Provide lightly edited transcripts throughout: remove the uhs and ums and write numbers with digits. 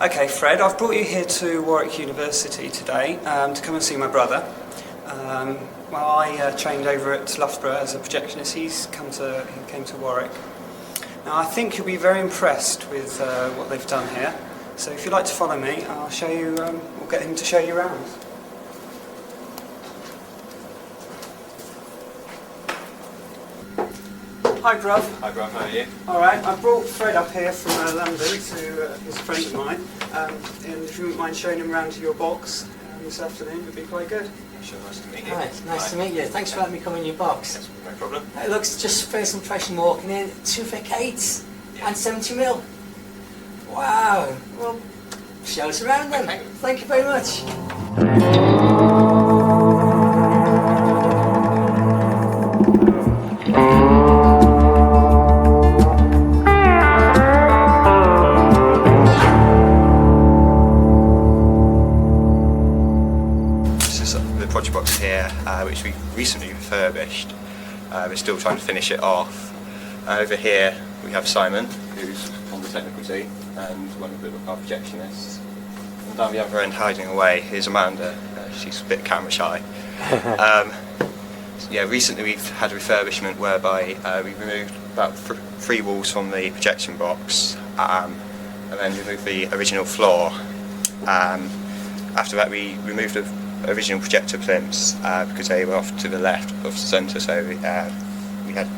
Okay, Fred, I've brought you here to Warwick University today to come and see my brother. Well, I trained over at Loughborough as a projectionist. He came to Warwick. Now, I think you'll be very impressed with what they've done here. So if you'd like to follow me, I'll show you, we'll get him to show you around. Hi, bruv. Hi, bruv. How are you? All right. I brought Fred up here from London to his friend of mine, and if you wouldn't mind showing him around to your box this afternoon, it would be quite good. Sure, nice to meet you. Hi, nice to meet you. Thanks for letting me come in your box. Yes, no problem. It looks, just first impression walking in, 2 thick 8s and 70 mil. Wow. Well, show us around then. Okay. Thank you very much. The project box here, which we recently refurbished. We're still trying to finish it off. Over here we have Simon, who's on the technical team and one of our projectionists. And down the other end, hiding away, is Amanda. She's a bit camera shy. Yeah, recently we've had a refurbishment whereby we removed about 3 walls from the projection box, and then removed the original floor. After that, we removed the original projector plinths because they were off to the left of the centre, so we had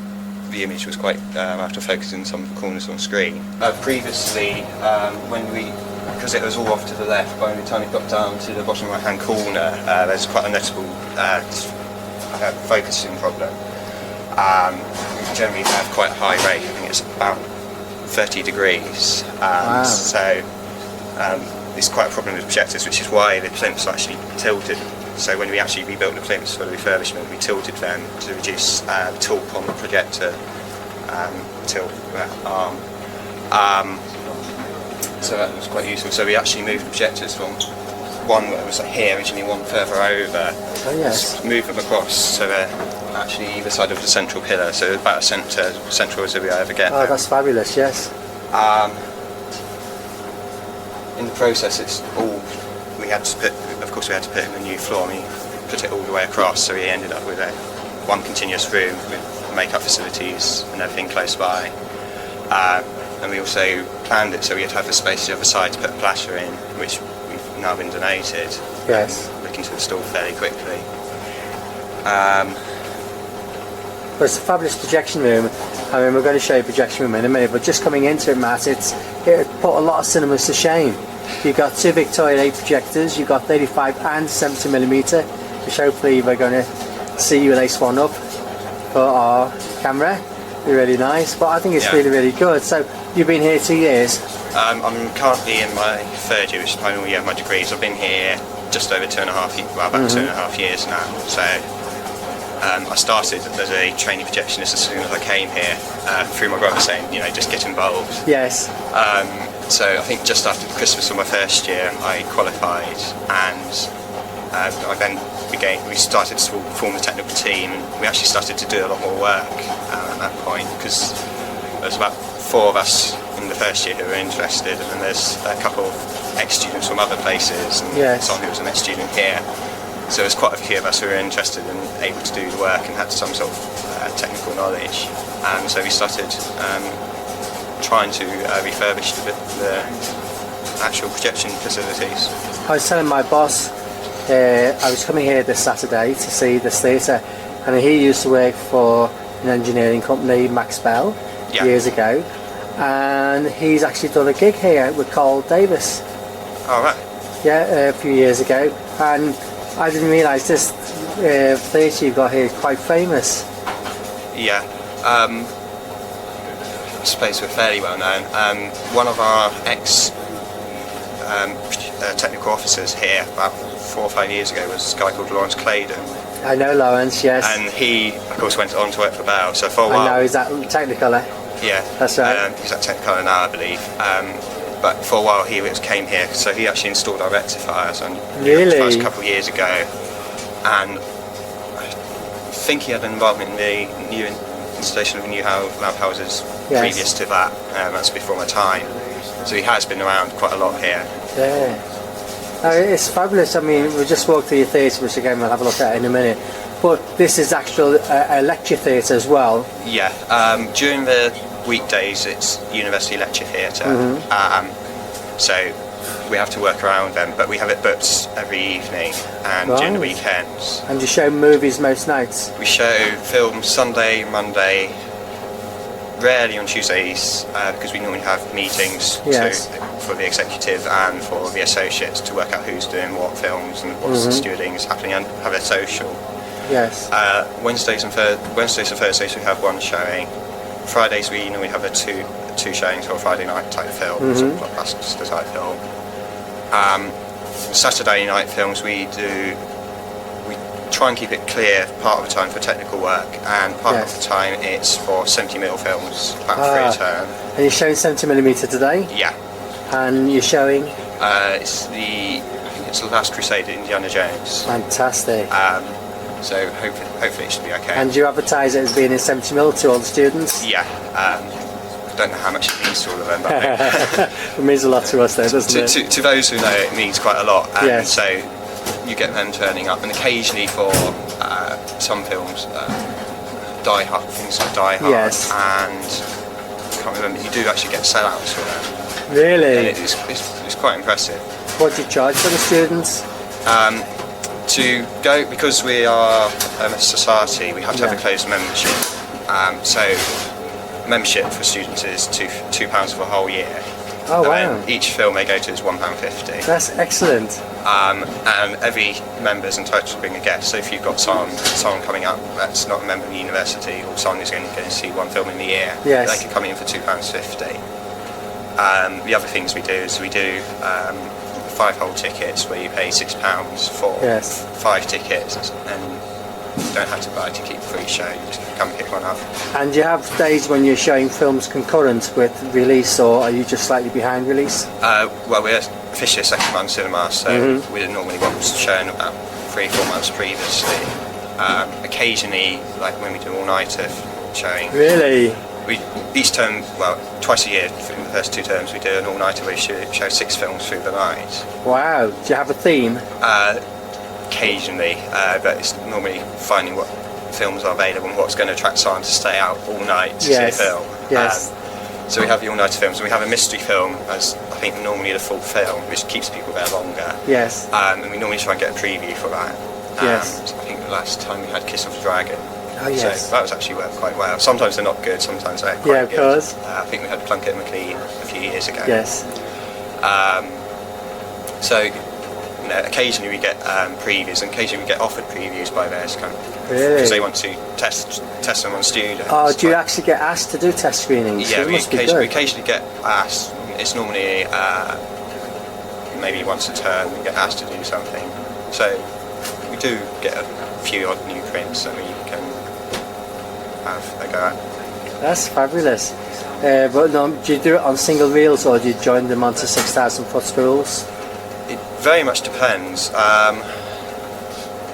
the image was quite out of focus in some of the corners on the screen. Previously, because it was all off to the left, by the time it got down to the bottom right hand corner, there's quite a noticeable focusing problem. We generally have quite a high rate. I think it's about 30 degrees. Wow. So it's quite a problem with projectors, which is why the plinths are actually tilted. So when we actually rebuilt the plinths for the refurbishment, we tilted them to reduce the torque on the projector tilt arm. So that was quite useful. So we actually moved the projectors from one that was here originally, one further over. Oh yes. Moved them across to actually either side of the central pillar, so about as central as we ever get. Oh, that's fabulous, yes. In the process, it's all we had to put. Of course, we had to put in a new floor. We put it all the way across, so we ended up with one continuous room with make-up facilities and everything close by. And we also planned it so we had to have the space to the other side to put a plaster in, which we've now been donated. Yes. Looking to install fairly quickly. But it's a fabulous projection room. I mean, we're going to show you a projection room in a minute, but just coming into it, Matt, it put a lot of cinemas to shame. You've got 2 Victoria 8 projectors, you've got 35 and 70mm, which hopefully we're going to see you lace one up for our camera. Be really nice, but I think it's really, really good. So you've been here 2 years? I'm currently in my 3rd year, which is the final year of my degrees. I've been here just over 2.5 years, well, about 2.5 years now. So I started as a trainee projectionist as soon as I came here, through my brother saying, you know, just get involved. Yes. So I think just after Christmas of my 1st year, I qualified, and we started to form a technical team, and we actually started to do a lot more work at that point, because there was about 4 of us in the 1st year who were interested, and then there's a couple of ex-students from other places, and someone who was an ex-student here. So there's quite a few of us who were interested and able to do the work and had some sort of technical knowledge. So we started trying to refurbish the actual projection facilities. I was telling my boss, I was coming here this Saturday to see this theatre, and he used to work for an engineering company, Max Bell, years ago, and he's actually done a gig here with Carl Davis. Oh, right. Yeah, a few years ago, and I didn't realise this theatre you've got here is quite famous. Yeah. This place we're fairly well known. One of our technical officers here about 4 or 5 years ago was a guy called Lawrence Claydon. I know Lawrence, yes. And he, of course, went on to work for Bell. So for a while. I know, is that Technicolor? Yeah, that's right. He's at Technicolor now, I believe. But for a while he came here, so he actually installed our rectifiers on rectifiers a couple of years ago, and I think he had an involvement in the new installation of new loud houses previous to that. That's before my time. So he has been around quite a lot here. Yeah. No, it's fabulous. I mean, we just walked through your theatre, which again we'll have a look at in a minute. But this is actual a lecture theatre as well. Yeah. During the weekdays, it's university lecture theatre. So we have to work around them, but we have it booked every evening and during the weekends. And you show movies most nights? We show films Sunday, Monday, rarely on Tuesdays, because we normally have meetings for the executive and for the associates to work out who's doing what films and what's stewarding is happening and have a social. Yes. Wednesdays and Thursdays we have one showing. Fridays we normally have two showings for Friday night type films, blockbuster type film. Saturday night films we try and keep it clear part of the time for technical work, and part of the time it's for 70mm films, about free turn. And you're showing 70mm today? Yeah. And you're showing? I think it's The Last Crusade, Indiana Jones. Fantastic. So hopefully it should be okay. And do you advertise it as being in 70mm to all the students? Yeah. I don't know how much it means to all of them, but it means a lot to us though, doesn't it? To those who know, it means quite a lot. And yes. So you get them turning up, and occasionally for some films, things like Die Hard, yes. and I can't remember, you do actually get sellouts for them. Really? And it's quite impressive. What do you charge for the students? To go, because we are a society, we have to have a closed membership. So membership for students is £2 for a whole year. Oh wow! And each film they go to is £1.50. That's excellent. And every member is entitled to bring a guest. So if you've got someone coming up that's not a member of the university, or someone who's only going to see one film in the year, yes. they can come in for £2.50. The other things we do is we do 5-hole tickets where you pay £6 for 5 tickets, and you don't have to buy a ticket for each show, you just come pick one up. And do you have days when you're showing films concurrent with release, or are you just slightly behind release? Well, we're officially a second-run cinema, so we're normally what's shown about 3-4 months previously. Occasionally, like when we do all-nighter showing. Really? We each term, well, twice a year in the first 2 terms, we do an all-nighter where we show 6 films through the night. Wow! Do you have a theme? Occasionally, but it's normally finding what films are available and what's going to attract someone to stay out all night to see a film. Yes. So we have the all-nighter films, and we have a mystery film as I think normally the full film, which keeps people there longer. Yes. And we normally try and get a preview for that. Yes. I think the last time we had Kiss of the Dragon. Oh yes. So that was actually worked quite well. Sometimes they're not good, sometimes they're quite good. Yeah, of course. I think we had Plunkett and McLean a few years ago. Yes. So occasionally we get previews, and occasionally we get offered previews by various companies. Really? Because they want to test them on students. Oh, do you actually get asked to do test screenings? Yeah, it we must be good. occasionally get asked. It's normally maybe once a term we get asked to do something. So we do get a few odd new prints that we can have a go at. That's fabulous. But no, do you do it on single reels, or do you join them onto 6,000-foot spools? It very much depends.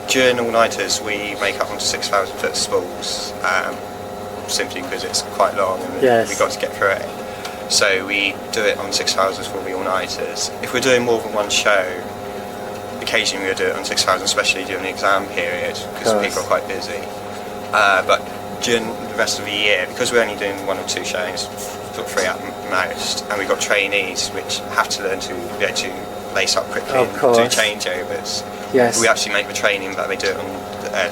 During all-nighters we make up onto 6,000-foot spools, simply because it's quite long and we've got to get through it. So we do it on 6,000s for the all-nighters. If we're doing more than one show, occasionally we'll do it on 6,000, especially during the exam period, because people are quite busy. But during the rest of the year, because we're only doing 1 or 2 showings, 3 at most, and we've got trainees which have to learn to be able to lace up quickly and do changeovers. Yes. We actually make the training that they do it on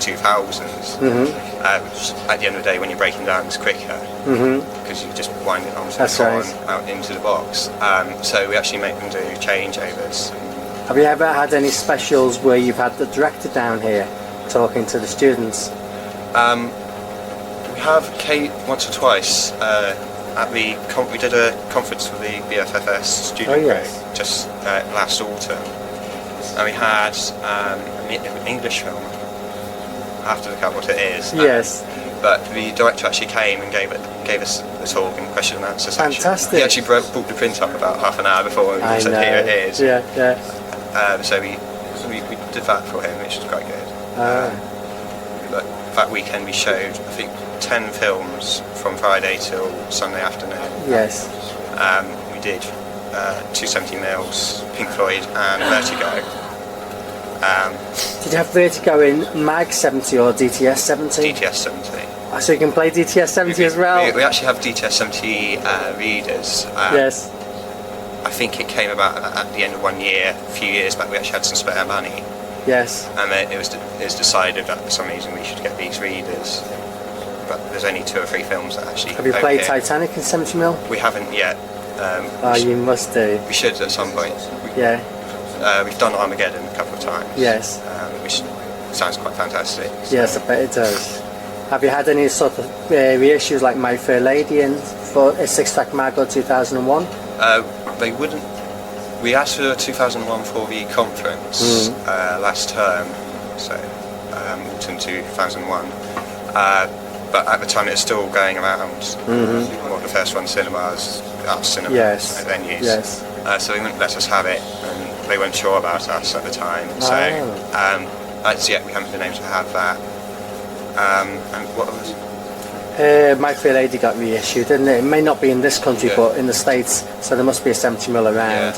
2000s, which at the end of the day, when you're breaking down, it's quicker, because you just wind it onto the car and out into the box. So we actually make them do changeovers. Have you ever had any specials where you've had the director down here talking to the students? We have once or twice at we did a conference for the BFFS student group just last autumn, and we had an English film. I have to look up what it is. Yes. But the director actually came and gave us the talk and question and answer section. Fantastic. He actually brought the print up about half an hour before and said, "Here it is." Yeah, yeah. So we did that for him, which was quite good. But that weekend we showed, I think, 10 films from Friday till Sunday afternoon. Yes. We did two 70mm, Pink Floyd and Vertigo. Did you have Vertigo in Mag 70 or DTS 70? DTS 70. So you can play DTS 70 as well? We actually have DTS 70 readers. Yes. I think it came about at the end of 1 year, a few years back. We actually had some spare money. Yes. And then it was decided that for some reason we should get these readers. But there's only 2 or 3 films that actually. Have you played Titanic in 70mm? We haven't yet. You must do. We should at some point. Yeah. We've done Armageddon a couple of times. Yes. Which sounds quite fantastic. So. Yes, I bet it does. Have you had any sort of reissues like My Fair Lady in for a 6-track mag or 2001? They wouldn't. We asked for a 2001 4V conference last term, so autumn 2001. But at the time it was still going around. The first one cinemas, art cinema venues. Yes. So they wouldn't let us have it, and they weren't sure about us at the time. So as yet we haven't been able to have that. And what was? My Fair Lady got reissued, didn't it? It may not be in this country, but in the States, so there must be a 70mm around. Yeah.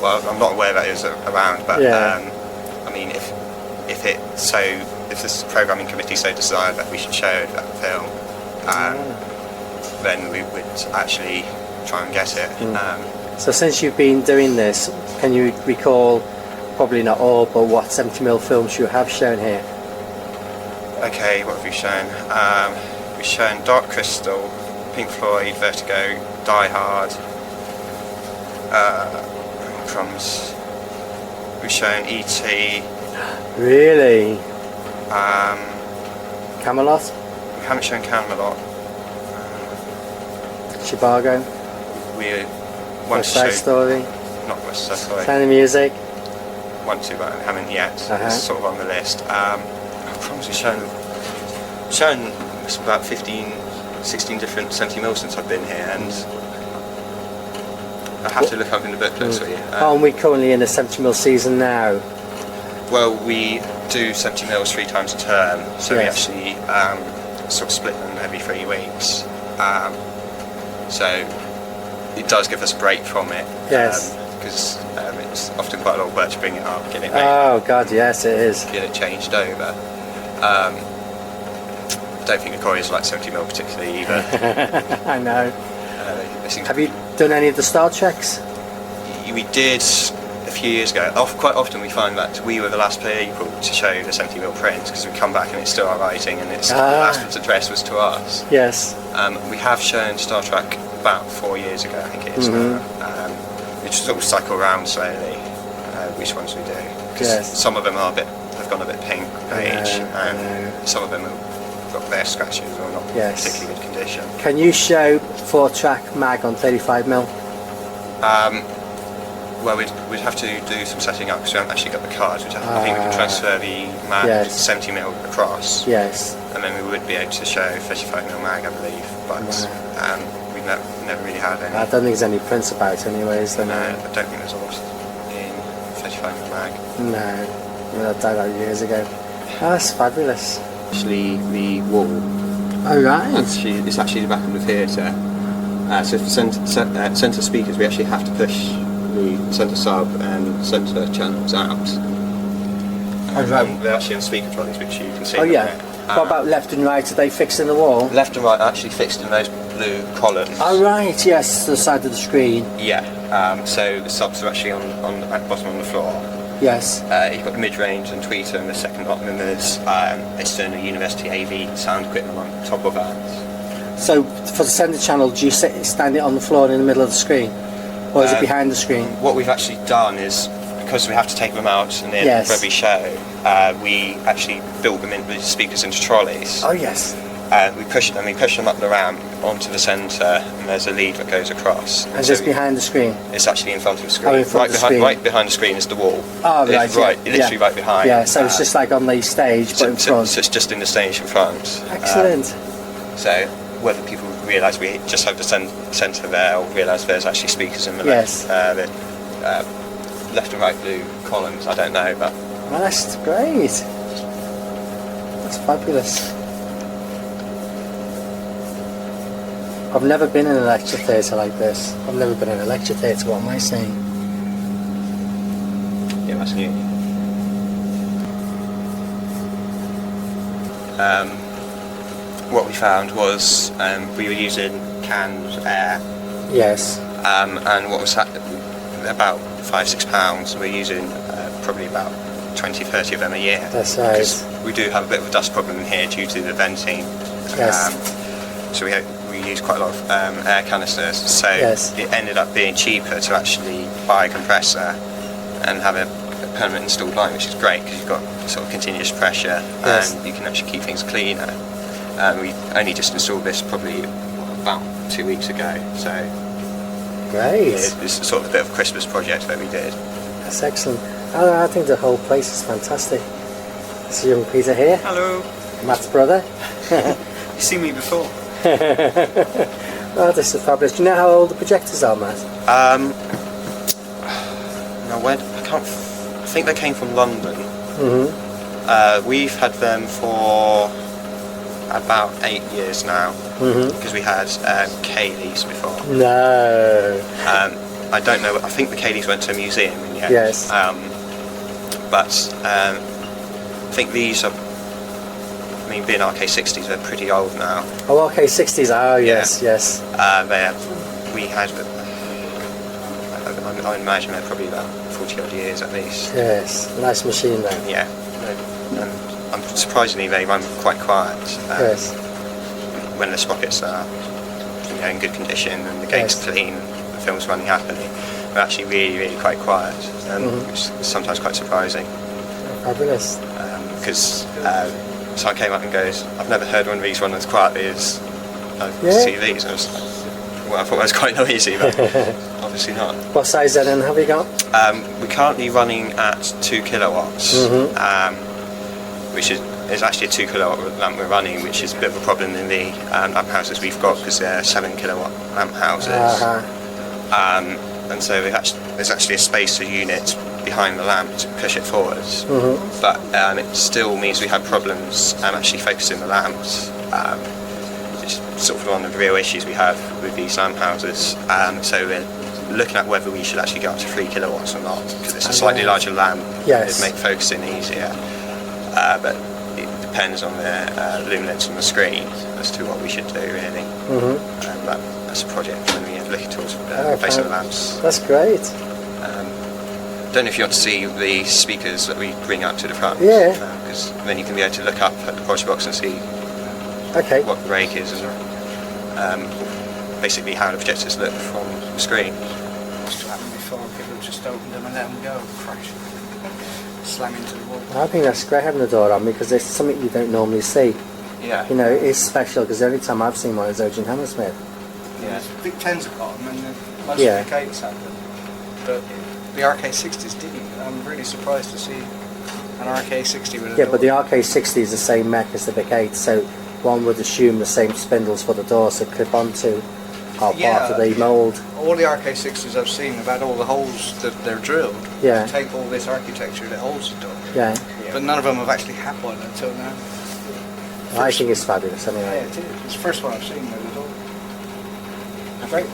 Well, I'm not aware that it was around, but I mean, if this programming committee so decided that we should show that film, then we would actually try and get it. So since you've been doing this, can you recall, probably not all, but what 70mm films you have shown here? Okay, what have we shown? We've shown Dark Crystal, Pink Floyd, Vertigo, Die Hard, Crumbs. We've shown E.T. Really? Camelot? We haven't shown Camelot. Chicago? We West Side Story? Not West Side Story. Sound of Music? Want to, but haven't yet. It's sort of on the list. Crumbs we've shown it's about 15, 16 different 70mm since I've been here, and I have to look up in the booklets for you. Aren't we currently in the 70mm season now? Well, we do 70mm 3 times a term, so we actually sort of split them every 3 weeks. So it does give us a break from it. Yes. Because it's often quite a lot of work to bring it up, get it made. Oh God, yes, it is. Get it changed over. I don't think the Coreys like 70mm particularly either. I know. They Have you done any of the Star Treks? We did a few years ago. Quite often we find that we were the last people to show the 70mm prints, because we come back and it's still our writing, and it's the last bit of dress was to us. Yes. We have shown Star Trek about 4 years ago, I think it is. We just sort of cycle around slowly which ones we do. Because some of them have gone a bit pink beige, and some of them have got their scratches or not particularly good condition. Can you show 4-track mag on 35mm? Well, we'd have to do some setting up because we haven't actually got the cards. I think we can transfer the mag 70mm across. Yes. And then we would be able to show 35mm mag, I believe. But we've never really had any. I don't think there's any prints about it anyways. No, I don't think there's a lot in 35mm mag. No. I mean, I did that years ago. Oh, that's fabulous. Actually, the wall. Oh, right. It's actually the back of the theatre. So for centre speakers, we actually have to push the centre sub and centre channels out. They're actually on speaker trolleys, which you can see. Oh yeah. What about left and right? Are they fixed in the wall? Left and right are actually fixed in those blue columns. Oh right, yes, the side of the screen. Yeah. So the subs are actually at the bottom on the floor. Yes. You've got the mid-range and tweeter in the second bottom, and there's external university AV sound equipment on top of that. So for the centre channel, do you stand it on the floor in the middle of the screen? Or is it behind the screen? What we've actually done is, because we have to take them out and then for every show, we actually built them in with speakers into trolleys. Oh yes. We push them up the ramp onto the centre, and there's a lead that goes across. And just behind the screen? It's actually in front of the screen. Oh, in front of the screen. Right behind the screen is the wall. Oh right. Literally right behind. Yeah, so it's just like on the stage, but in front. So it's just in the stage in front. Excellent. So whether people realise we just have the centre there, or realise there's actually speakers in the left and right blue columns, I don't know, but well, that's great. That's fabulous. I've never been in a lecture theatre like this. I've never been in a lecture theatre. What am I saying? Yeah, that's new. What we found was we were using canned air, Yes. and what was about £5-6. We're using probably about 20-30 of them a year. That's right. Because we do have a bit of a dust problem in here due to the venting. Yes. So we use quite a lot of air canisters. So Yes. it ended up being cheaper to actually buy a compressor and have a permanent installed line, which is great because you've got sort of continuous pressure Yes. and you can actually keep things cleaner. We only just installed this probably about 2 weeks ago, so Great. it's sort of a bit of a Christmas project that we did. That's excellent. I think the whole place is fantastic. This is young Peter here, Hello. Matt's brother. You've seen me before. Oh, this is fabulous. Do you know how old the projectors are, Matt? No, I think they came from London. We've had them for about 8 years now because we had Kaylee's before. No. I don't know. I think the Kaylee's went to a museum in the end. Yes. But I think these are. I mean, being RK60s, they're pretty old now. Oh, okay, 60s. Oh, yes, yes. We had. I imagine they're probably about 40 odd years at least. Yes, nice machine then. Yeah. And surprisingly, they run quite quiet. Yes. When the sprockets are in good condition and the gate's Yes. clean, the film's running happily, they're actually really, really quite quiet, which is sometimes quite surprising. Fabulous. Because someone came up and goes, "I've never heard one of these run as quietly as I see these." And I was like, well, I thought that was quite noisy, but obviously not. What size then have you got? We're currently running at 2 kilowatts, which is actually a 2 kilowatt lamp we're running, which is a bit of a problem in the lamp houses we've got because they're 7 kilowatt lamp houses. And so there's actually a spacer unit behind the lamp to push it forwards, but it still means we have problems actually focusing the lamps, which is sort of one of the real issues we have with these lamp houses. So we're looking at whether we should actually go up to 3 kilowatts or not, because it's a slightly larger lamp. Yes. It'd make focusing easier, but it depends on the luminance on the screen as to what we should do really. But that's a project when we're looking towards replacing the lamps. That's great. Don't know if you want to see the speakers that we bring up to the front. Yeah. Because then you can be able to look up at the project box and see what the rake is and basically how the projectors look from the screen. Used to happen before, people just opened them and let them go, crash, slam into the wall. I think that's great having the door on because it's something you don't normally see. Yeah. You know, it's special because the only time I've seen one is Ocean Hammersmith. Yeah. Big 10s have got them and most Yeah. of the K8s have them, but the RK60s didn't. I'm really surprised to see an RK60 with a Yeah, door. but the RK60 is the same mech as the Big 8, so one would assume the same spindles for the door to clip onto are part of the mould. All the RK60s I've seen have had all the holes that they're drilled Yeah. to take all this architecture that holds the door. Yeah, But none of them have actually had one until now. I think it's fabulous Yeah, anyway. it is. It's the first one I've seen with a door. Great.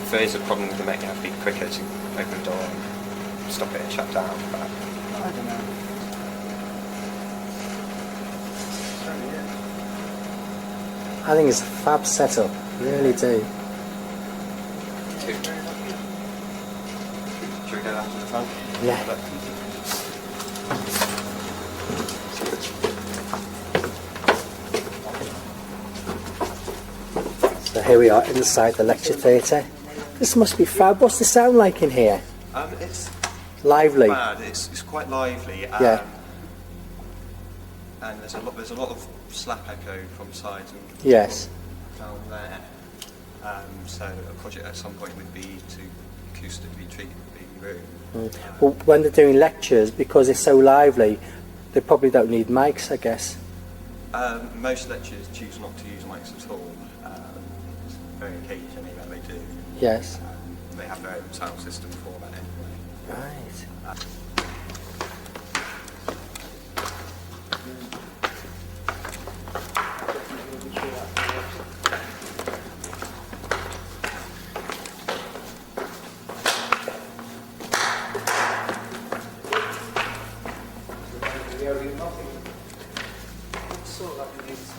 If there is a problem with the mech, you have to be quicker to open the door and stop it and shut down. But I don't know. Certainly is. I think it's a fab setup, really do. should we go down to the front? Yeah. So here we are inside the lecture theatre. This must be fab. What's the sound like in here? It's Lively. bad. It's quite lively. Yeah. And there's a lot of slap echo from sides and Yes. down there. So a project at some point would be to acoustically treat the room. Well, when they're doing lectures, because it's so lively, they probably don't need mics, I guess. Most lecturers choose not to use mics at all. It's very occasionally that they do. Yes. They have their own sound system for that anyway. Right. the only nothing. I saw that in these.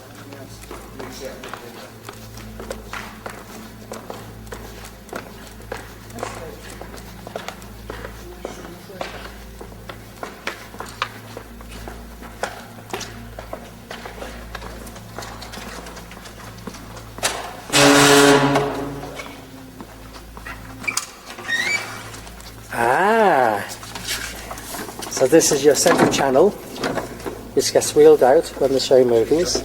So this is your second channel. This gets wheeled out when they show movies.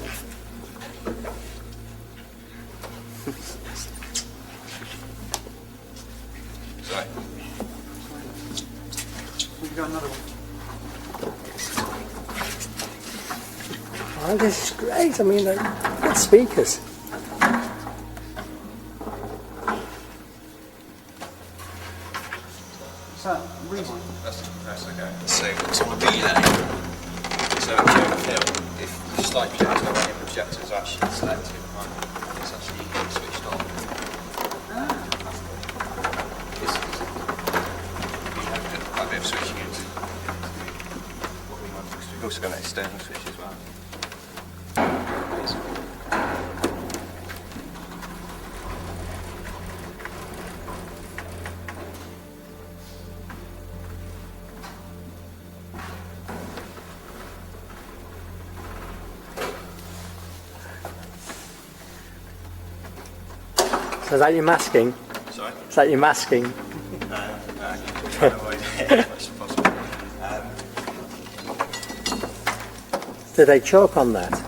Sorry. We've got another one. Oh, this is great. I mean, good speakers. Is that reason? That's okay. So it's on a relay. So during the film, if slide projectors are running, projectors are actually selected and it's actually switched on. It's we have quite a bit of switching into what we want. We've also got an external switch as well. So is that your masking? Sorry? Is that your masking? Try to avoid it as much as possible. Do they chalk on that?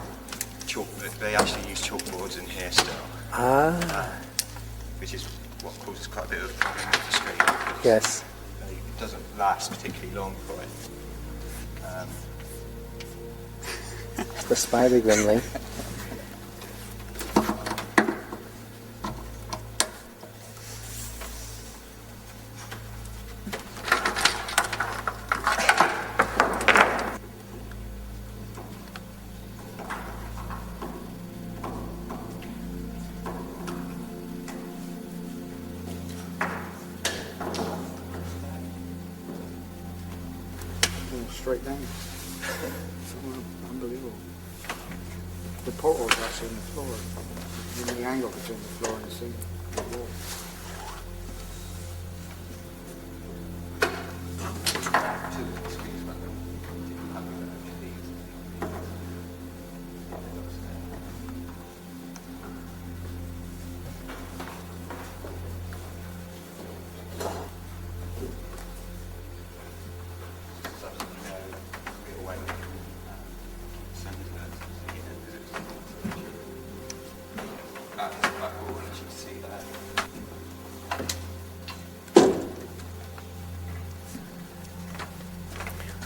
They actually use chalkboards in here still, which is what causes quite a bit of problem with the screen. Because Yes. it doesn't last particularly long for it. The spider grimly. Straight down. Unbelievable. The portal's actually in the floor. In the angle between the floor and the ceiling. The wall.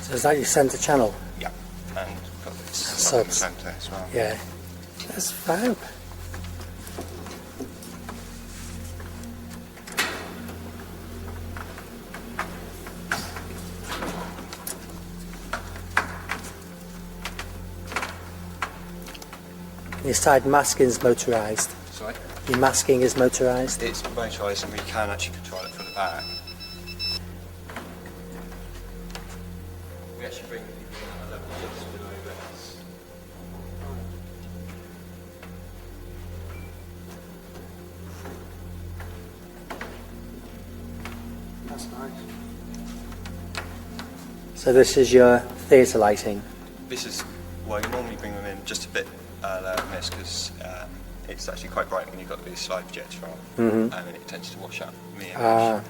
So is that your centre channel? Yeah, and got this So bottom centre as well. Yeah. That's fab. Your side masking is motorised. Sorry? Your masking is motorised. It's motorised and we can actually control it from the back. We actually bring a level just below this. That's nice. So this is your theatre lighting. This is, well, you normally bring them in just a bit lower than this because it's actually quite bright when you've got the slide projector on, and it tends to wash out the image.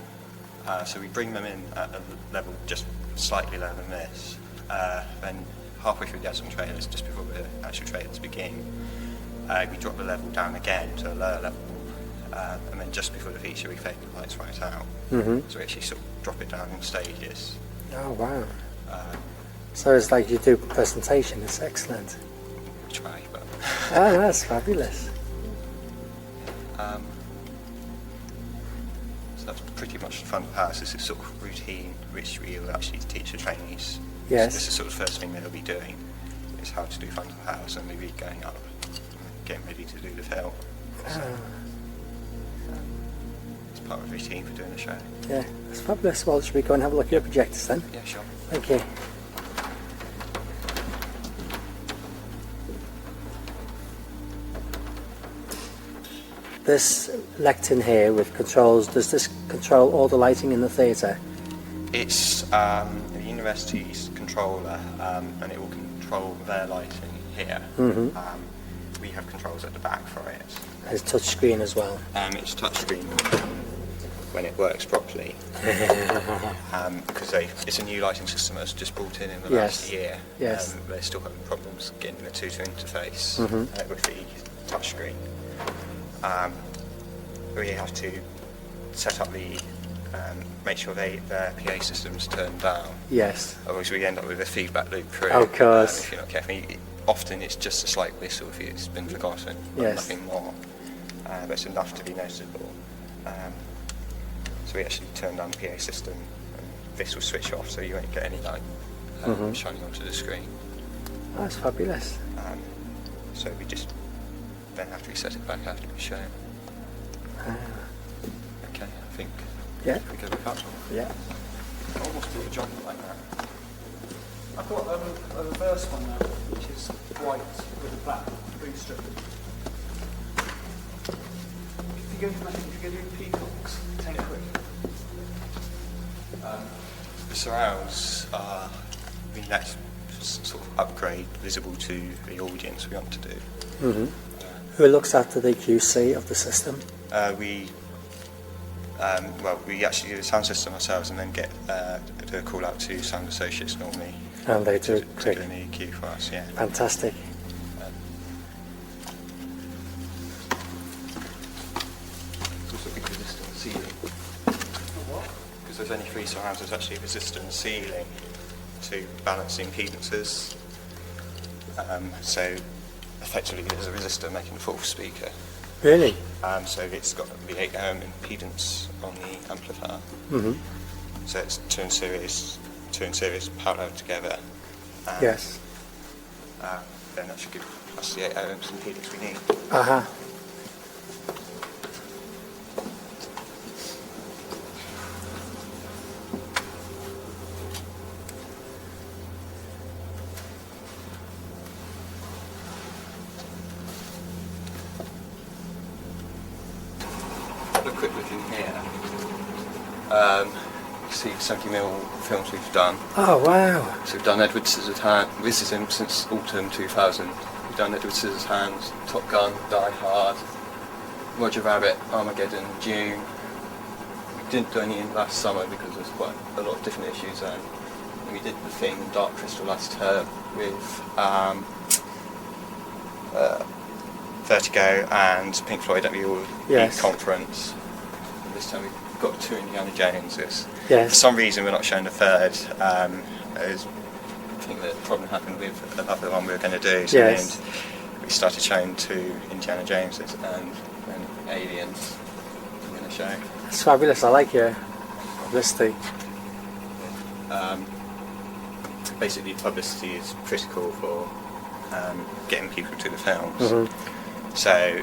So we bring them in at a level just slightly lower than this. Then halfway through the actual trailers, just before the actual trailers begin, we drop the level down again to a lower level, and then just before the feature we fade the lights right out. So we actually sort of drop it down in stages. Oh wow. So it's like you do a presentation, it's excellent. We try, but Oh, that's fabulous. so that's pretty much the front of the house. This is sort of routine which we will actually teach the trainees. Yes. So this is sort of the first thing they'll be doing, is how to do front of the house, and maybe going up, getting ready to do the film. So, it's part of the routine for doing the show. Yeah, that's fabulous. Well, should we go and have a look at your projectors then? Yeah, sure. Thank you. this lectern here with controls, does this control all the lighting in the theatre? It's the university's controller, and it will control their lighting here. We have controls at the back for it. There's touch screen as well. It's touchscreen when it works properly. Because it's a new lighting system that's just brought in the last year. Yes. They're still having problems getting the two to interface with the touchscreen. We have to set up the make sure their PA system's turned down. Yes. Otherwise we end up with a feedback loop through. Of course. If you're not careful. Often it's just a slight whistle if it's been forgotten, but nothing more. But it's enough to be noticeable. So we actually turn down the PA system, and this will switch off, so you won't get any light shining onto the screen. That's fabulous. So we just then have to reset it back after we show. Okay, I think. Yeah. We go back up. Yeah. Almost do a jump like that. I've got a reverse one now, which is white with a black boot strip. If you go to peacocks, 10 quid. The surrounds are the next sort of upgrade visible to the audience we want to do. Who looks after the QC of the system? We actually do the sound system ourselves and then do a call out to sound associates normally. And they do it To quick. do an EQ for us, yeah. Fantastic. It's also a big resistant ceiling. Because there's only 3 surrounds, there's actually a resistant ceiling to balance the impedances. So effectively there's a resistor making a 4th speaker. Really? So it's got the 8 ohm impedance on the amplifier. So it's two in series parallel together. Yes. Then that should give us the 8 ohms impedance we need. A quick look in here. You see 70mm films we've done. Oh, wow. So we've done Edward Scissorhands. This is in since autumn 2000. We've done Edward Scissorhands, Top Gun, Die Hard, Roger Rabbit, Armageddon, Dune. We didn't do any in last summer because there's quite a lot of different issues then. And we did The Thing, Dark Crystal last term with Vertigo and Pink Floyd at the Yes. conference. And this time we've got 2 Indiana Joneses. Yes. For some reason we're not showing the third. I think that problem happened with another one we were going to do. So Yes. in the end, we started showing 2 Indiana Joneses and Aliens we're going to show. That's fabulous. I like your publicity. Basically publicity is critical for getting people to the films. So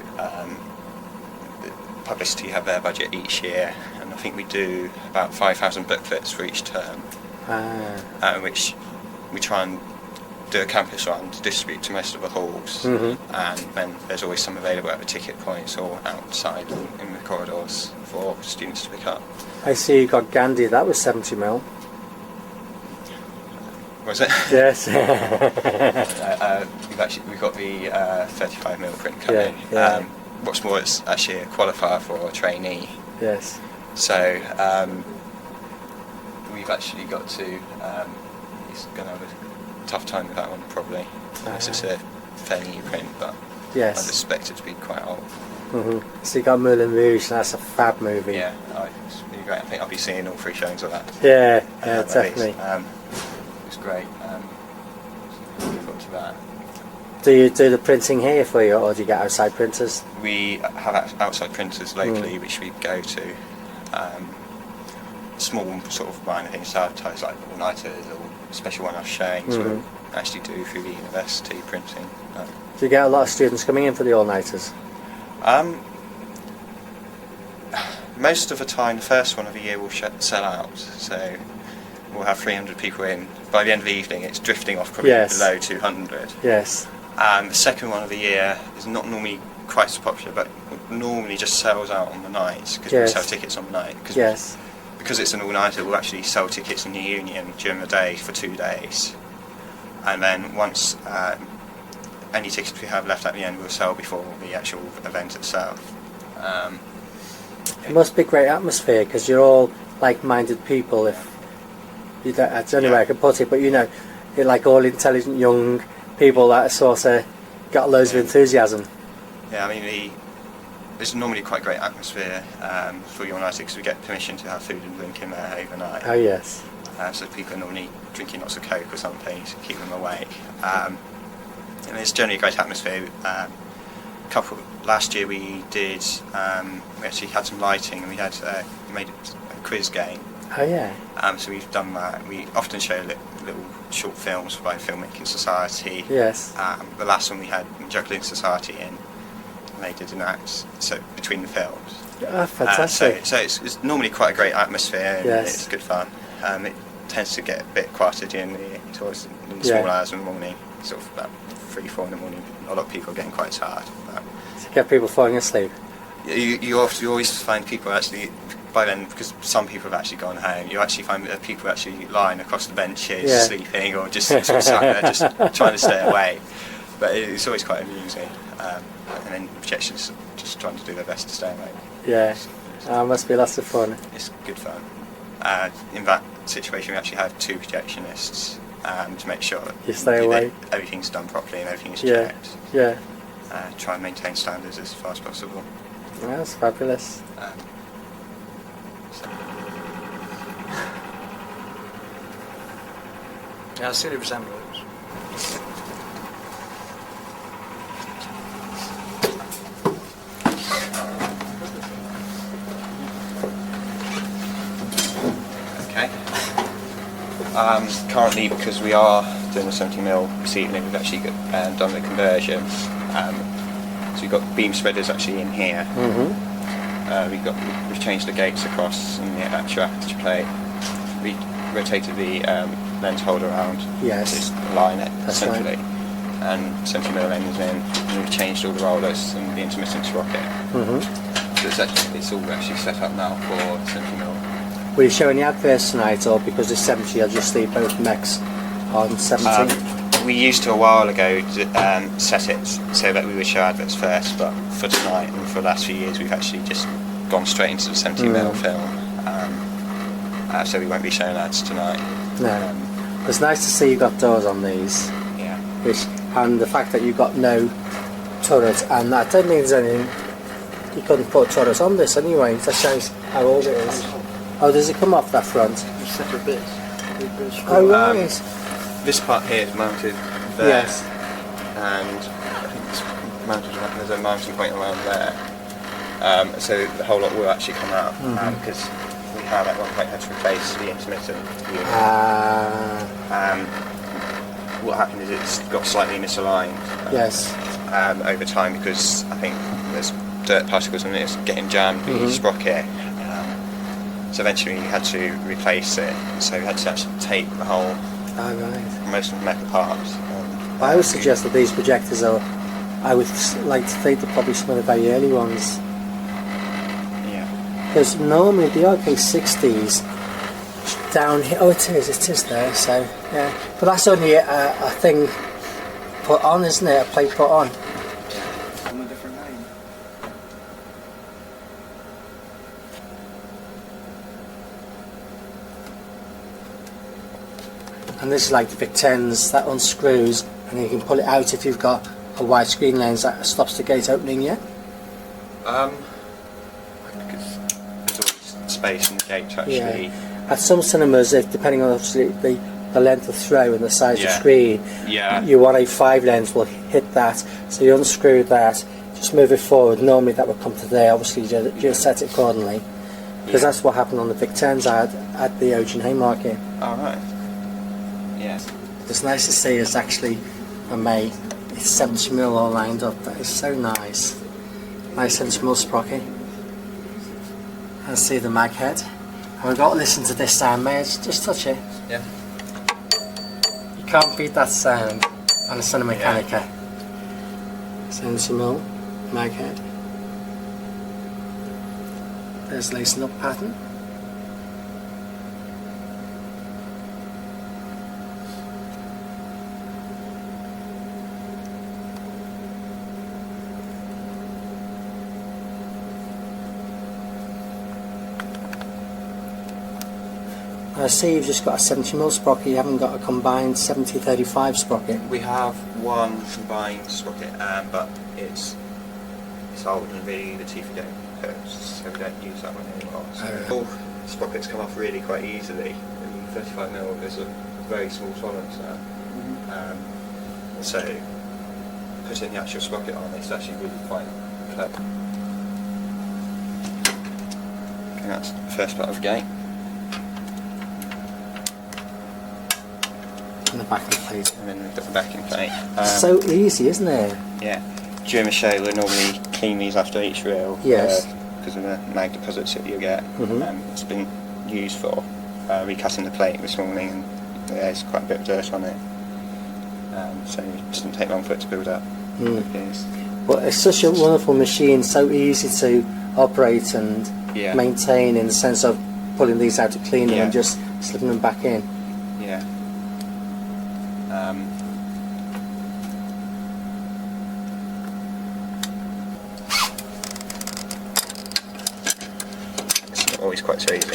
the publicity have their budget each year, and I think we do about 5,000 booklets for each term, which we try and do a campus run to distribute to most of the halls, and then there's always some available at the ticket points or outside in the corridors for students to pick up. I see you got Gandhi. That was 70mm. Was it? Yes. We've got the 35mm print coming. Yeah. What's more, it's actually a qualifier for a trainee. Yes. So we've actually got to. He's going to have a tough time with that one probably. Unless it's a fairly new print, but Yes. I suspect it to be quite old. So you got Moulin Rouge, and that's a fab movie. Yeah, it's really great. I think I'll be seeing all 3 showings of that. Yeah, At least. definitely. It's great. Looking forward to that. Do you do the printing here for you, or do you get outside printers? We have outside printers locally which we go to. Small sort of minor things to advertise, like all-nighters or special one-off showings we'll actually do through the university printing. Do you get a lot of students coming in for the all-nighters? Most of the time, the first one of the year will sell out, so we'll have 300 people in. By the end of the evening, it's drifting off probably below 200. Yes. The second one of the year is not normally quite so popular, but normally just sells out on the nights because Yes. we sell tickets on the night. Yes. Because it's an all-nighter, we'll actually sell tickets in the Union during the day for 2 days, and then once any tickets we have left at the end, we'll sell before the actual event itself. It must be a great atmosphere because you're all like-minded people. If you don't, that's the only way I can put it. But you know, you're like all intelligent young people that sort of got loads of enthusiasm. Yeah, I mean there's normally quite a great atmosphere for your night because we get permission to have food and drink in there overnight. Oh yes. So people are normally drinking lots of Coke or something to keep them awake. And it's generally a great atmosphere. Last year we did. We actually had some lighting and we made a quiz game. Oh yeah. So we've done that. We often show little short films by Filmmaking Society. Yes. The last one we had Juggling Society in. They did an act between the films. Oh, fantastic. So it's normally quite a great atmosphere and Yes. it's good fun. It tends to get a bit quieter during towards in the small hours in the morning, sort of about 3-4 in the morning. A lot of people are getting quite tired. To get people falling asleep. You always find people actually, by then, because some people have actually gone home, you actually find people actually lying across the benches, sleeping, or just sort of sat there just trying to stay awake. But it's always quite amusing. And then projections just trying to do their best to stay awake. Yeah. Must be lots of fun. It's good fun. In that situation, we actually have 2 projectionists to make sure that You stay awake. Everything's done properly and everything is Yeah. checked. Yeah. Try and maintain standards as far as possible. That's fabulous. Yeah, I see the resemblance. Okay. Currently, because we are doing the 70mm this evening, we've actually done the conversion. So we've got beam spreaders actually in here. We've changed the gates across and the actual aperture plate. We rotated the lens holder around. Yes. To align it That's essentially. And 70mm lens in. And we've changed all the rollers and the intermittent sprocket. So it's all actually set up now for 70mm. Will you show any adverts tonight, or because it's 70, I'll just leave both mechs on 70? We used to a while ago to set it so that we would show adverts first, but for tonight and for the last few years we've actually just gone straight into the 70mm film. So we won't be showing ads tonight. No. It's nice to see you got doors on these. Yeah. And the fact that you've got no turret, and I don't think there's anything, you couldn't put turrets on this anyway. That shows how old it is. Oh, does it come off that front? Separate bits. Oh, right. This part here is mounted there. Yes. And I think it's mounted, there's a mounting point around there. So the whole lot will actually come out because we have at one point had to replace the intermittent unit. What happened is it's got slightly misaligned Yes. over time because I think there's dirt particles in it, it's getting jammed with the sprocket. So eventually we had to replace it, so we had to actually tape the whole, Right. most of the metal parts. I would suggest that these projectors are, I would like to think they're probably some of the very early ones. Yeah. Because normally the RK60s down here, it is there, so yeah. But that's only a thing put on, isn't it? A plate put on. On a different name. And this is like the Vic 10s that unscrews, and you can pull it out if you've got a widescreen lens that stops the gate opening, yeah? Because there's always space in the gate to actually... At some cinemas, if depending on obviously the length of throw and the size of screen, you want a 5 lens will hit that, so you unscrew that, just move it forward. Normally that would come to there, obviously you set it accordingly, because that's what happened on the Vic 10s at the Ocean Haymarket. Oh, right. Yes. It's nice to see it's actually a May. It's 70mm all lined up. That is so nice. Nice 70mm sprocket. And see the mag head. And we've got to listen to this sound, mate. Just touch it. Yeah. You can't beat that sound on a Cinemechanica. 70mm mag head. There's lacing up pattern. I see you've just got a 70mm sprocket, you haven't got a combined 70-35 sprocket. We have one combined sprocket, but it's old and really the teeth don't hurt, so we don't use that one anymore. So all sprockets come off really quite easily. 35mm is a very small tolerance now. So putting the actual sprocket on is actually really quite clever. Okay, that's the first part of the gate. And the back of the plate. And then we've got the backing plate. So easy, isn't it? Yeah. During the show, we normally clean these after each reel. Yes. Because of the mag deposits that you get. It's been used for recutting the plate this morning, and there's quite a bit of dirt on it. So it doesn't take long for it to build up. But it's such a wonderful machine, so easy to operate and maintain, in the sense of pulling these out to clean them and just slipping them back in. Yeah. It's not always quite so easy.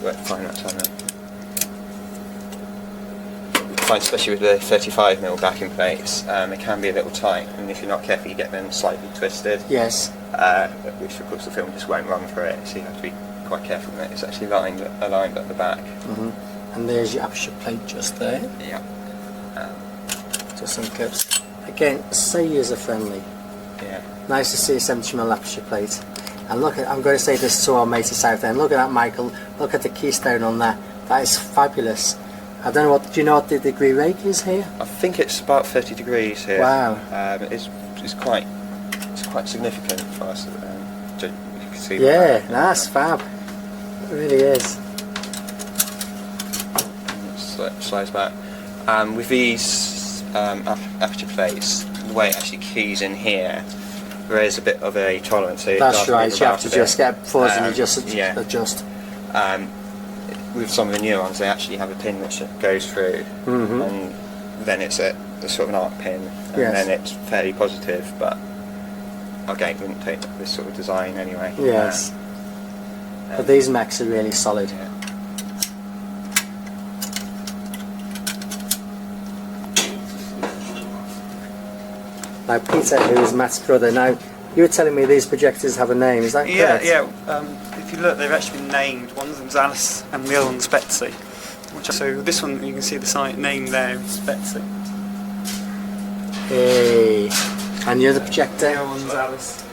We're fine that time now. Fine, especially with the 35mm backing plates, they can be a little tight, and if you're not careful, you get them slightly twisted. Yes. Which of course the film just won't run for it, so you have to be quite careful with it. It's actually aligned at the back. And there's your aperture plate just there. Yeah. Just some clips. Again, so user-friendly. Yeah. Nice to see a 70mm aperture plate. And look at, I'm going to say this to our mate at South End, look at that, Michael, look at the keystone on that. That is fabulous. I don't know what, do you know what the degree rake is here? I think it's about 30 degrees here. Wow. It's quite significant for us. You can see that's fab. It really is. Slides back. With these aperture plates, the way it actually keys in here, there is a bit of a tolerance. So that's right, you have to just get forward and you just adjust. With some of the new ones, they actually have a pin which goes through, and then it's the sort of an arc pin, and then it's fairly positive, but our gate wouldn't take this sort of design anyway. Yes. But these mechs are really solid. Yeah. Now Peter, who is Matt's brother, now you were telling me these projectors have a name, is that correct? Yeah. If you look, they've actually been named. One of them's Alice and the other one's Betsy. So this one, you can see the site name there is Betsy. Hey, and the other projector? The other one's Alice.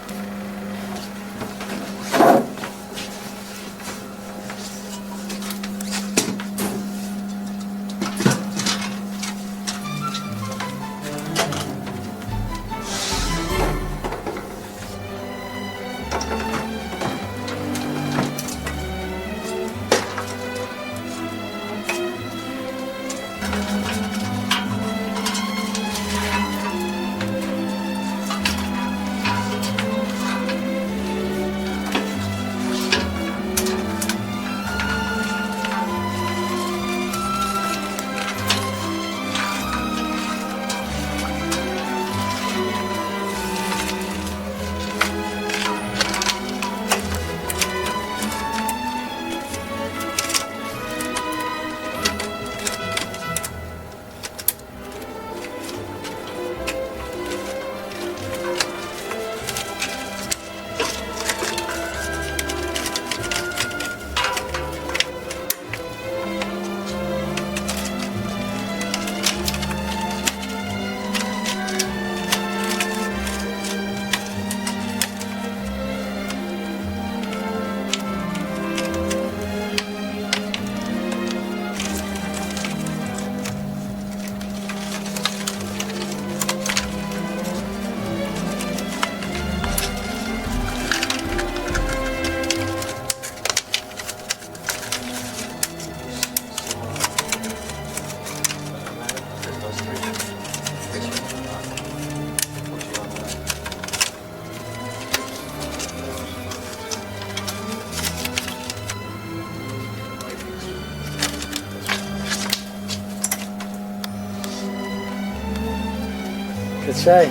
Good show.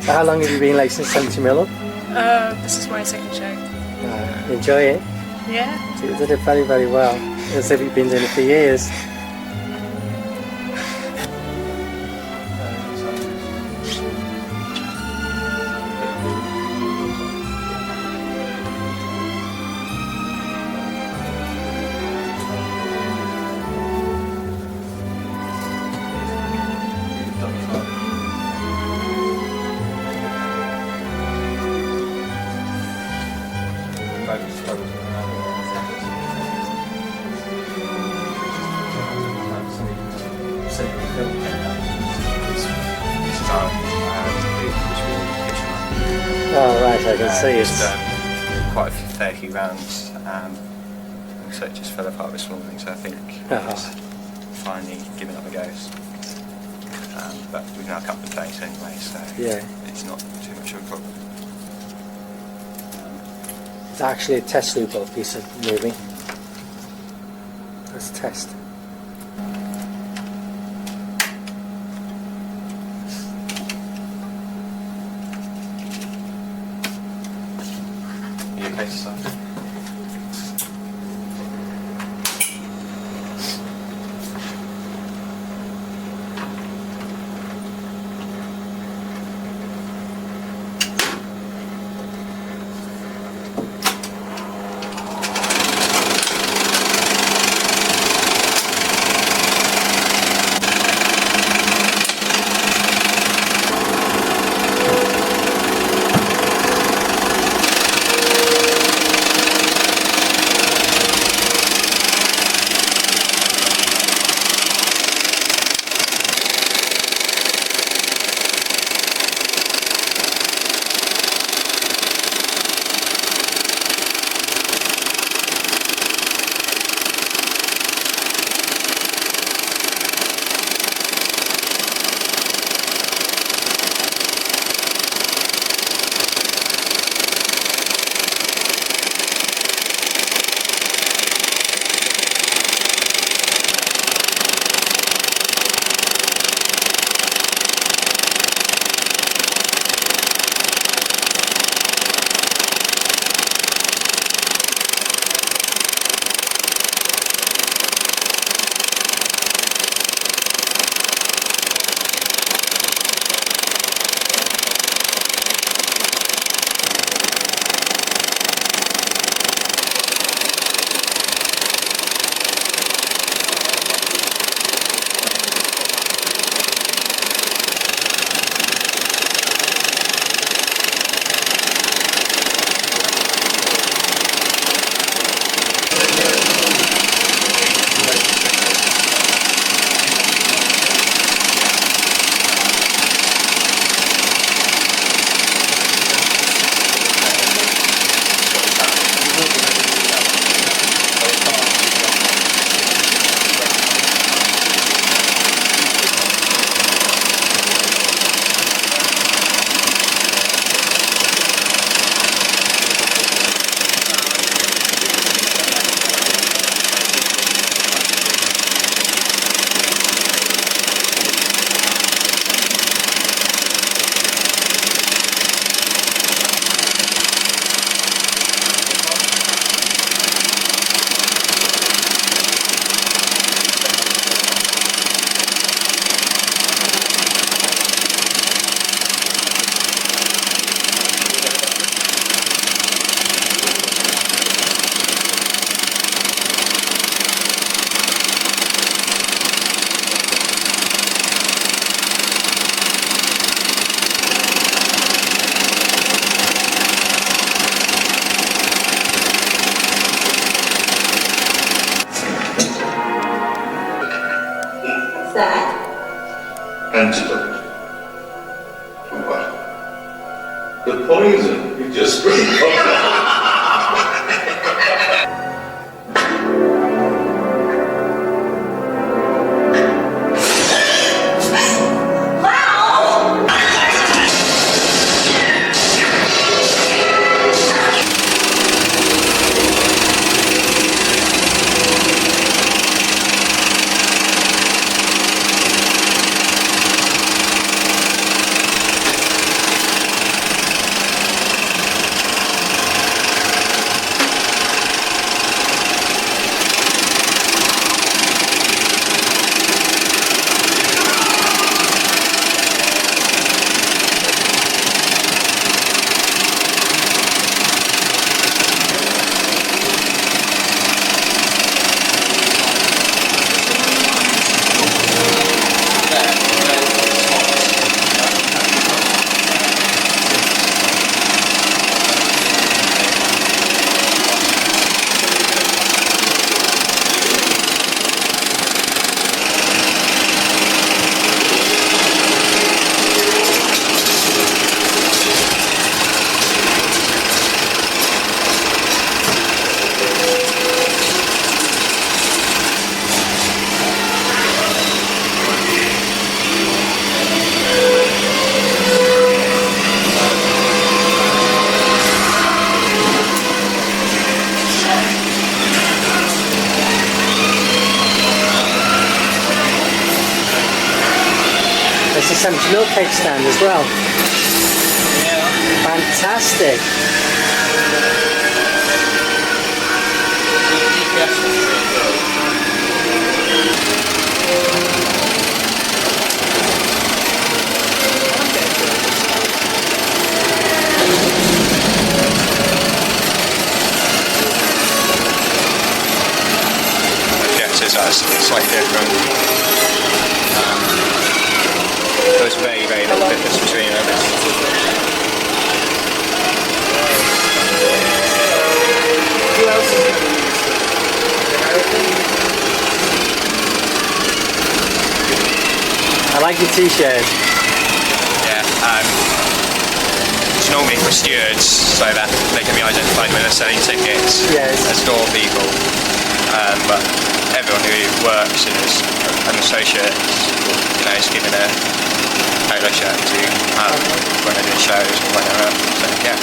So how long have you been lacing 70mm up? This is my second show. Enjoy it? Yeah. You did it very, very well. As if you've been doing it for years. Oh right, I can see It's it. done quite a fair few rounds, and so it just fell apart this morning. So I think it's finally giving up a ghost. But we've now cut the place anyway, so Yeah. it's not too much of a problem. It's actually a test loop of piece of moving. Let's test. You okay to start? Antidote. To what? The poison you just drank. a 70mm cake stand as well. Fantastic. Projectors are slightly different. There's very, very little difference between them. I like your t-shirt. Yeah, it's normally for stewards so that they can be identified when they're selling tickets as store people. But everyone who works and is an associate, you know, is given a polo shirt to when they're doing shows or whatever. So yeah.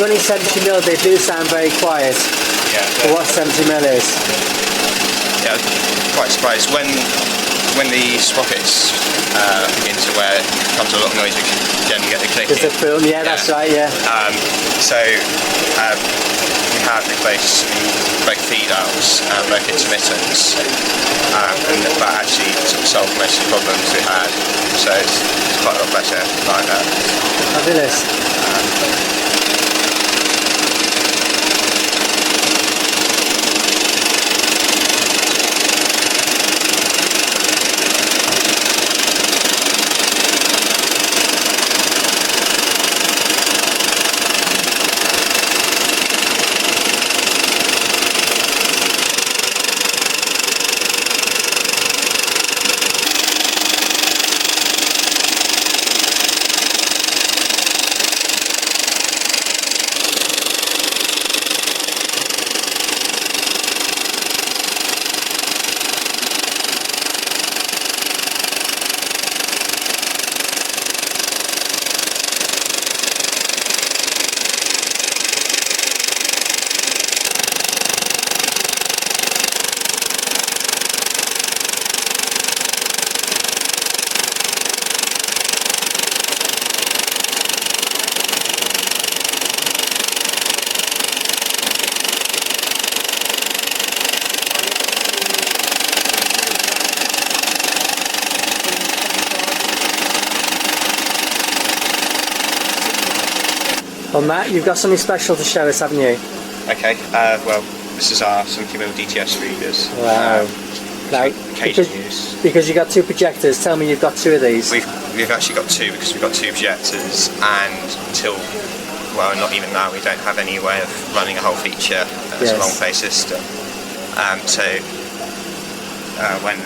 Running 70mm, they do sound very quiet. Yeah. For what 70mm is. Yeah, quite surprised when the sprockets begin to wear, it comes a lot of noise. We can generally get the clicking. There's a film, yeah, that's right, yeah. So we have replaced both feed-outs and both intermittents, and that actually solved most of the problems we had. So it's quite a lot better like that. Fabulous. Well, Matt, you've got something special to show us, haven't you? Okay, well, this is our 70mm DTS readers. Wow. Now, because you've got two projectors, tell me you've got two of these. We've actually got two because we've got two projectors, and until, well, not even now, we don't have any way of running a whole feature as a long play system. When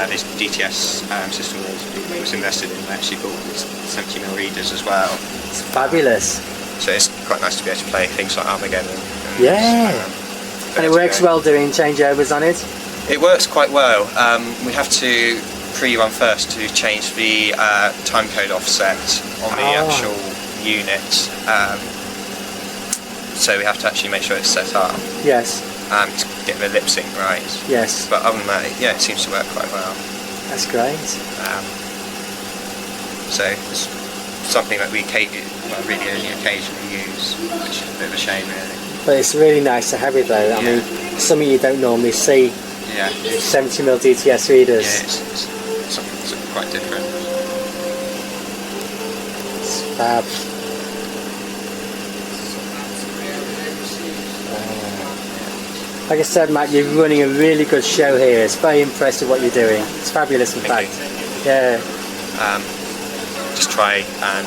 this DTS system was invested in, we actually bought 70mm readers as well. It's fabulous. So it's quite nice to be able to play things like Armageddon. And it works well doing changeovers on it? It works quite well. We have to pre-run first to change the timecode offset on the actual unit. So we have to actually make sure it's set up. Yes. To get the lip sync right. Yes. But other than that, yeah, it seems to work quite well. That's great. So it's something that we really only occasionally use, which is a bit of a shame, really. But it's really nice to have it though. I mean, something you don't normally see Yeah. 70mm DTS readers. Yeah, it's something quite different. It's fab. Like I said, Matt, you're running a really good show here. It's very impressive what you're doing. It's fabulous, in Thank fact. Yeah. Just try and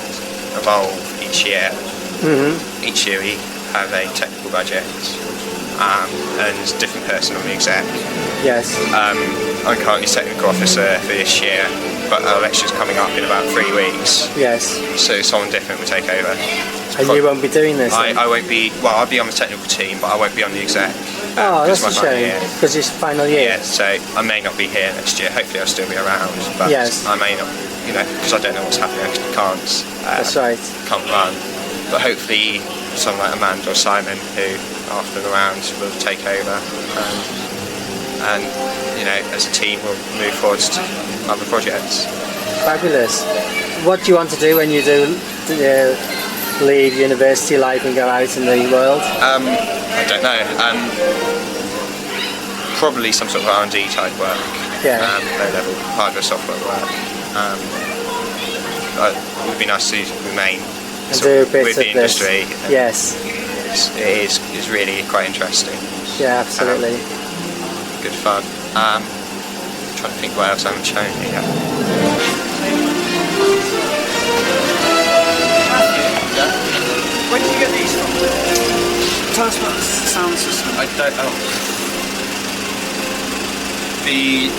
evolve each year. Mm-hmm. Each year we have a technical budget and a different person on the exec. Yes. I'm currently technical officer for this year, but our lecture's coming up in about 3 weeks. Yes. So someone different will take over. And you won't be doing this? I won't be, well, I'll be on the technical team, but I won't be on the exec. Oh, that's a it's my final shame, year. because it's final year. Yeah, so I may not be here next year. Hopefully I'll still be around, but Yes. I may not, because I don't know what's happening. I can't. That's right. Can't run. But hopefully someone like Amanda or Simon, who are often around, will take over. And as a team, we'll move forward to other projects. Fabulous. What do you want to do when you do leave university life and go out in the world? I don't know. Probably some sort of R&D type work. Yeah. Low-level hardware software work. It would be nice to remain And do a bit with of the industry. this. Yes. It's really quite interesting. Yeah, absolutely. Good fun. Trying to think what else I haven't shown you yet. Where did you get these from? Tell us about the sound system. I don't know. The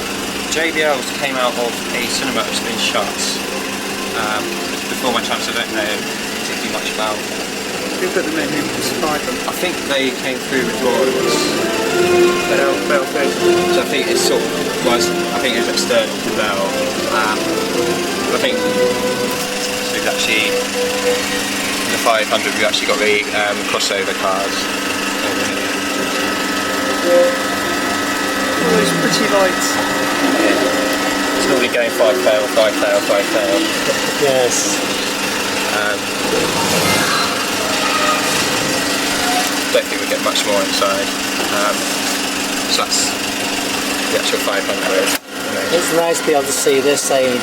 JBLs came out of a cinema that's been shut before my time, so I don't know particularly much about them. Who put them in? Who supplied them? I think they came through with drawings. So I think it's I think it was external to Bell. I think so it's actually the 500 we actually got the crossover cars. Oh, it's pretty light. It's normally going 5 fail, 5 fail, 5 fail. Yes. Don't think we get much more inside. So that's the actual 500. It's nice to be able to see this, say,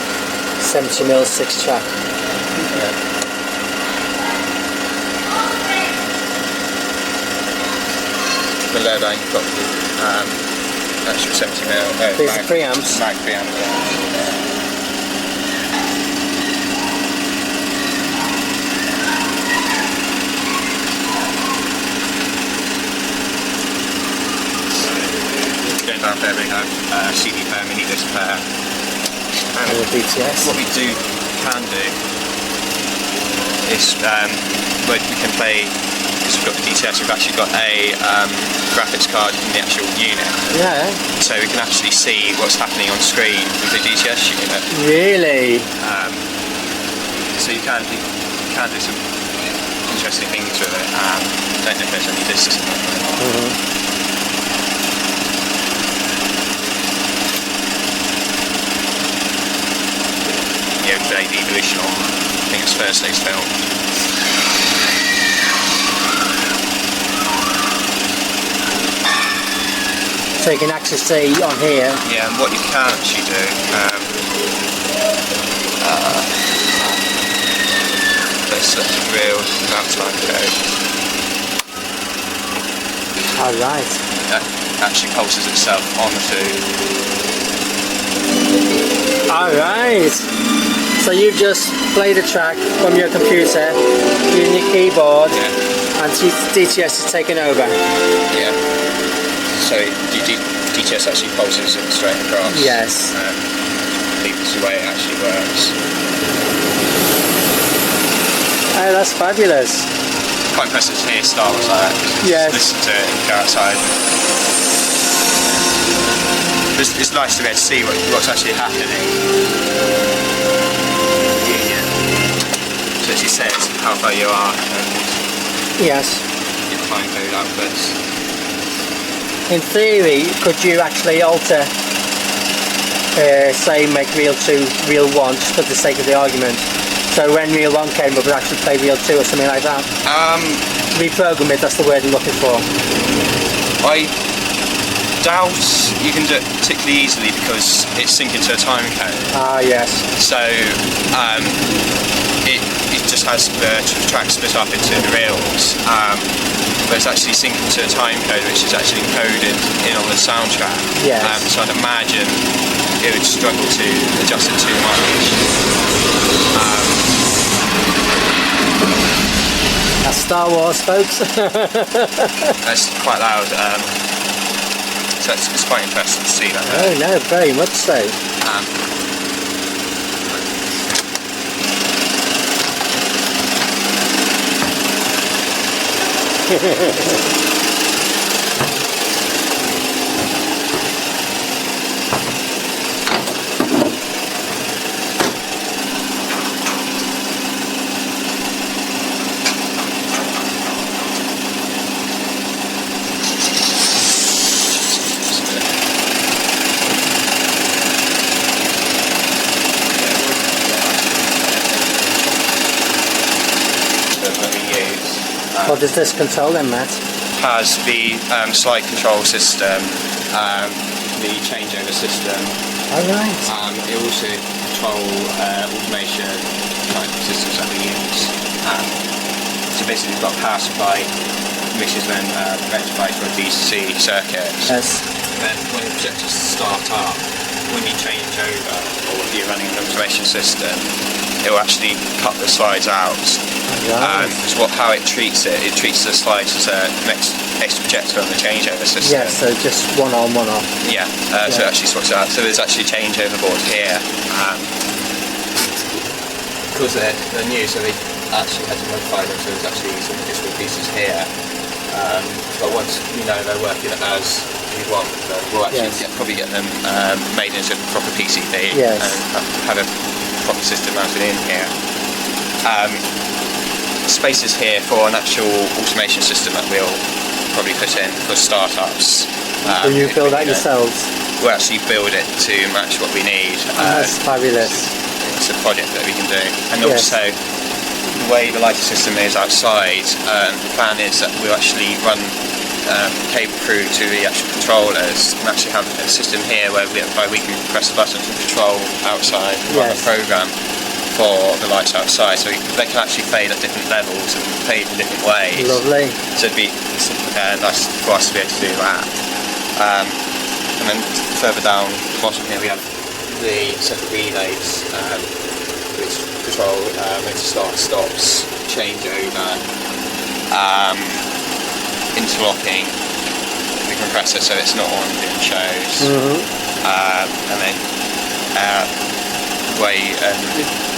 70mm 6-track. Below that you've got the actual 70mm. These are preamps. Mag preamp, yeah. Down there we have CD player, mini disc player, and the DTS. what we can do is we can play, because we've got the DTS, we've actually got a graphics card in the actual unit, Yeah. so we can actually see what's happening on screen with the DTS unit. Really? So you can do some interesting things with it. Don't know if there's any discs in it. The Evolution on, I think it's Thursday's film. So you can actually see on here. Yeah, and what you can actually do, there's such a real runtime code. Alright. That actually pulses itself onto. Alright. So you've just played a track from your computer using your keyboard, Yeah. and DTS is taken over. Yeah. So DTS actually pulses it straight across. Yes. I think that's the way it actually works. Oh, that's fabulous. Quite impressive to hear Star Wars like that. Yes. Listen to it and go outside. It's nice to be able to see what's actually happening. So it says how far you are and Yes. your time code outputs. In theory, could you actually alter, say, make reel 2 reel 1 just for the sake of the argument? So when reel 1 came up, we'd actually play reel 2 or something like that? Reprogram it, that's the word I'm looking for. doubt you can do it particularly easily because it's syncing to a time code. Ah, yes. So it just has the track split up into the reels, but it's actually syncing to a time code which is actually encoded in on the soundtrack. Yes. So I'd imagine it would struggle to adjust it too much. That's Star Wars, folks. That's quite loud. So it's quite interesting to see that. Oh no, very much so. What does this control then, Matt? Has the slide control system, the changeover system. Alright. It also control automation type systems that we use. So basically we've got power supply, which is then rectified for a DC circuit. Yes. Then when the projectors start up, when you change over, or if you're running an automation system, it will actually cut the slides out. Right. How it treats the slides as an extra projector on the changeover system. Yes, so just one on, one off. Yeah, so it actually swaps it out. So there's actually a changeover board here. Because they're new, so they actually had to modify them, so there's actually some additional pieces here. But once we know they're working as we want, we'll actually probably get them made into a proper PCB and have a proper system mounted in here. Spaces here for an actual automation system that we'll probably put in for startups. Will you build that yourselves? We'll actually build it to match what we need. That's fabulous. It's a project that we can do. And also, the way the lighting system is outside, the plan is that we'll actually run cable through to the actual controllers and actually have a system here where we can press a button to control outside and run a program for the lights outside, so they can actually fade at different levels and fade in different ways. Lovely. So it'd be nice for us to be able to do that. And then further down the bottom here we have the set of relays which control motor start, stops, changeover, interlocking the compressor so it's not on in shows, and then the way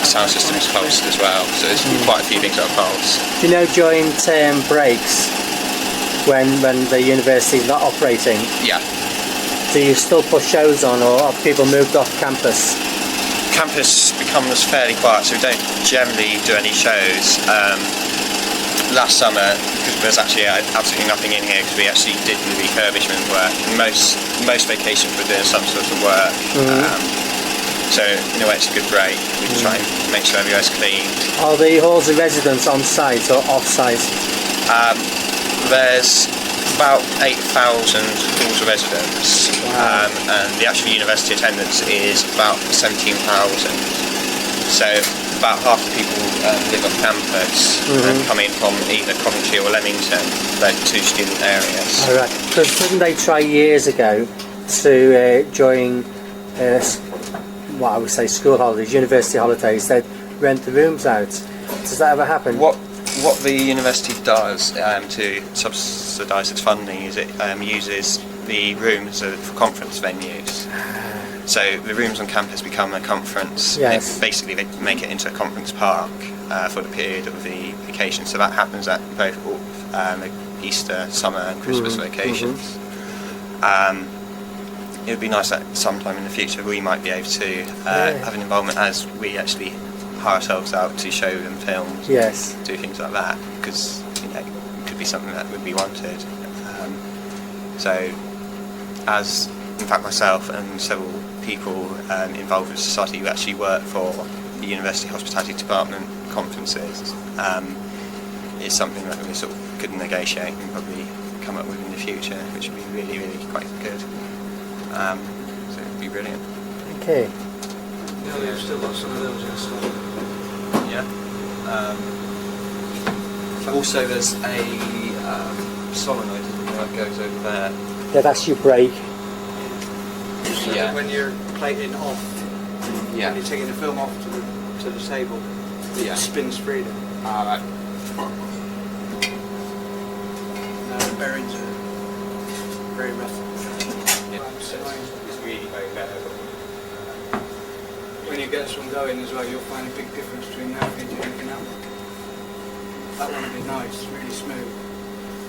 sound system is pulsed as well, so there's quite a few things that are pulsed. Do you know during term breaks when the university's not operating, do you still put shows on, or have people moved off campus? Campus becomes fairly quiet, so we don't generally do any shows. Last summer, because there's actually absolutely nothing in here because we actually did the refurbishment work. Most vacations we're doing some sort of work. So in a way it's a good break. We can try and make sure everywhere's clean. Are the halls of residence on site or off site? There's about 8,000 halls of residence, and the actual university attendance is about 17,000. So about half the people live off campus and come in from either Coventry or Leamington, those two student areas. Alright, because didn't they try years ago to, during what I would say school holidays, university holidays, they'd rent the rooms out? Does that ever happen? What the university does to subsidise its funding is it uses the rooms for conference venues. So the rooms on campus become a conference. Yes. Basically, they make it into a conference park for the period of the vacation. So that happens at both Easter, summer, and Christmas vacations. It would be nice that sometime in the future we might be able to have an involvement as we actually hire ourselves out to show them films. Yes. Do things like that, because it could be something that would be wanted. So, as in fact myself and several people involved with society who actually work for the University Hospitality Department conferences, it's something that we sort of could negotiate and probably come up with in the future, which would be really, really quite good. So it would be brilliant. Okay. Yeah, we've still got some of those in stock. Yeah. Also, there's a solenoid that goes over there. Yeah, that's your brake. So Yeah. that when you're plating off, Yeah. when you're taking the film off to the table, Yeah. it spins freely. Alright. The bearings are very rough. It's really very bearable. When you get this one going as well, you'll find a big difference between that engine and that one. That one will be nice, really smooth.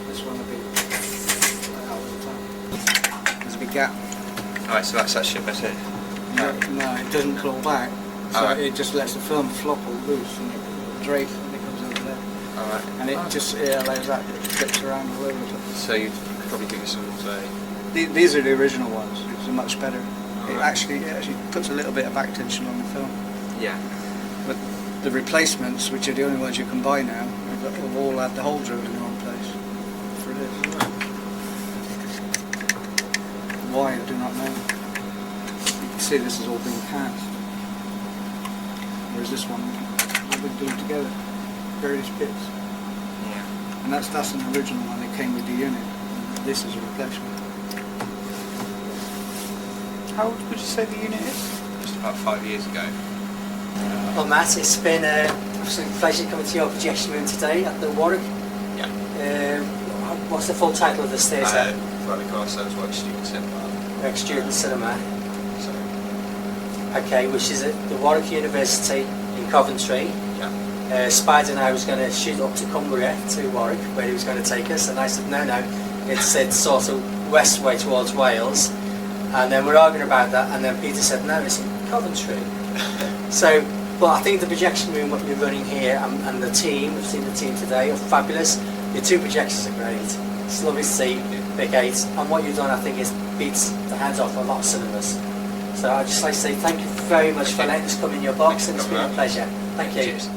This one will be like that all the time. There's a big gap. Alright, so that's actually better. No, it doesn't pull back. So Alright. it just lets the film flop all loose and it drape when it comes over there. Alright. And it just allows that to flips around all over the place. So you could probably give us some These are the original ones, which are much better. It Alright. actually puts a little bit of back tension on the film. Yeah. But the replacements, which are the only ones you can buy now, have all had the hole drill in the wrong place for this. Why, I do not know. You can see this has all been cast. Whereas this one, all been glued together, various bits. Yeah. And that's an original one, it came with the unit. This is a replacement. How old would you say the unit is? Just about 5 years ago. Well, Matt, it's been an absolute pleasure coming to your projection room today at the Warwick. Yeah. What's the full title of this theatre? Well, we call ourselves Warwick Student Cinema. Warwick Student Cinema. So, Okay, which is at the Warwick University in Coventry. yeah. Spider and I was going to shoot up to Cumbria, to Warwick, where he was going to take us, and I said, no, it's sort of west way towards Wales. And then we're arguing about that, and then Peter said, no, it's in Coventry. So, but I think the projection room, what you're running here, and the team, we've seen the team today, are fabulous. Your two projectors are great. It's lovely to see, Big 8, and what you've done, I think, is beats the hands off a lot of cinemas. So I'd just like to say thank you very much for letting us come in your box, and it's been a pleasure. Thank you. Cheers.